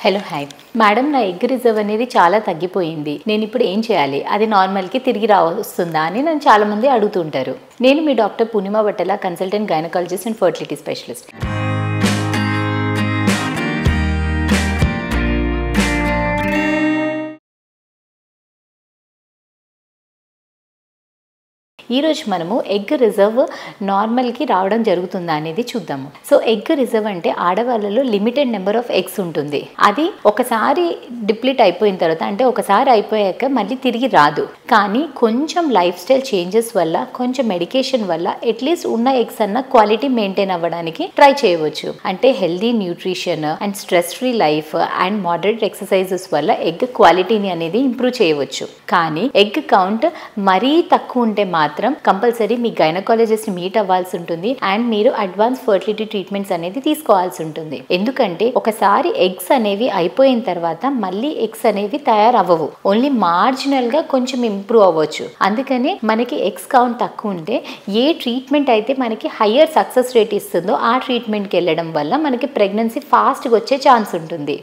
Hello hi madam, నా egg reserve అనేది చాలా తగ్గిపోయింది. నేను ఇప్పుడు ఏం చేయాలి? అది నార్మల్కి తిరిగి వస్తుందా అని నన్ను చాలామంది అడుగుతుంటారు. నేను మీ డాక్టర్ పూర్ణిమ బట్టల, consultant gynaecologist and fertility specialist. ఈరోజు మనము ఎగ్ రిజర్వ్ నార్మల్కి రావడం జరుగుతుందా అనేది చూద్దాము. సో ఎగ్ రిజర్వ్ అంటే ఆడవాళ్ళలో లిమిటెడ్ నెంబర్ ఆఫ్ ఎగ్స్ ఉంటుంది. అది ఒకసారి డిప్లీట్ అయిపోయిన తర్వాత, అంటే ఒకసారి అయిపోయాక మళ్ళీ తిరిగి రాదు. కానీ కొంచెం లైఫ్ స్టైల్ చేంజెస్ వల్ల, కొంచెం మెడికేషన్ వల్ల అట్లీస్ట్ ఉన్న ఎగ్స్ అన్న క్వాలిటీ మెయింటైన్ అవ్వడానికి ట్రై చేయవచ్చు. అంటే healthy nutrition and stress free life and moderate exercises వల్ల ఎగ్ క్వాలిటీని అనేది ఇంప్రూవ్ చేయవచ్చు. కానీ ఎగ్ కౌంట్ మరీ తక్కువ ఉంటే మాత్రం కంపల్సరీ మీ గైనకాలజిస్ట్ మీట్ అవ్వాల్సి ఉంటుంది అండ్ మీరు అడ్వాన్స్ ఫర్టిలిటీ ట్రీట్మెంట్స్ అనేది తీసుకోవాల్సి ఉంటుంది. ఎందుకంటే ఒకసారి ఎగ్స్ అనేవి అయిపోయిన తర్వాత మళ్ళీ ఎగ్స్ అనేవి తయారవ్వవు, ఓన్లీ మార్జినల్ గా కొంచెం ఇంప్రూవ్ అవ్వచ్చు. అందుకని మనకి ఎగ్స్ కౌంట్ తక్కువ ఉంటే ఏ ట్రీట్మెంట్ అయితే మనకి హయ్యర్ సక్సెస్ రేట్ ఇస్తుందో ఆ ట్రీట్మెంట్కి వెళ్ళడం వల్ల మనకి ప్రెగ్నెన్సీ ఫాస్ట్గా వచ్చే ఛాన్స్ ఉంటుంది.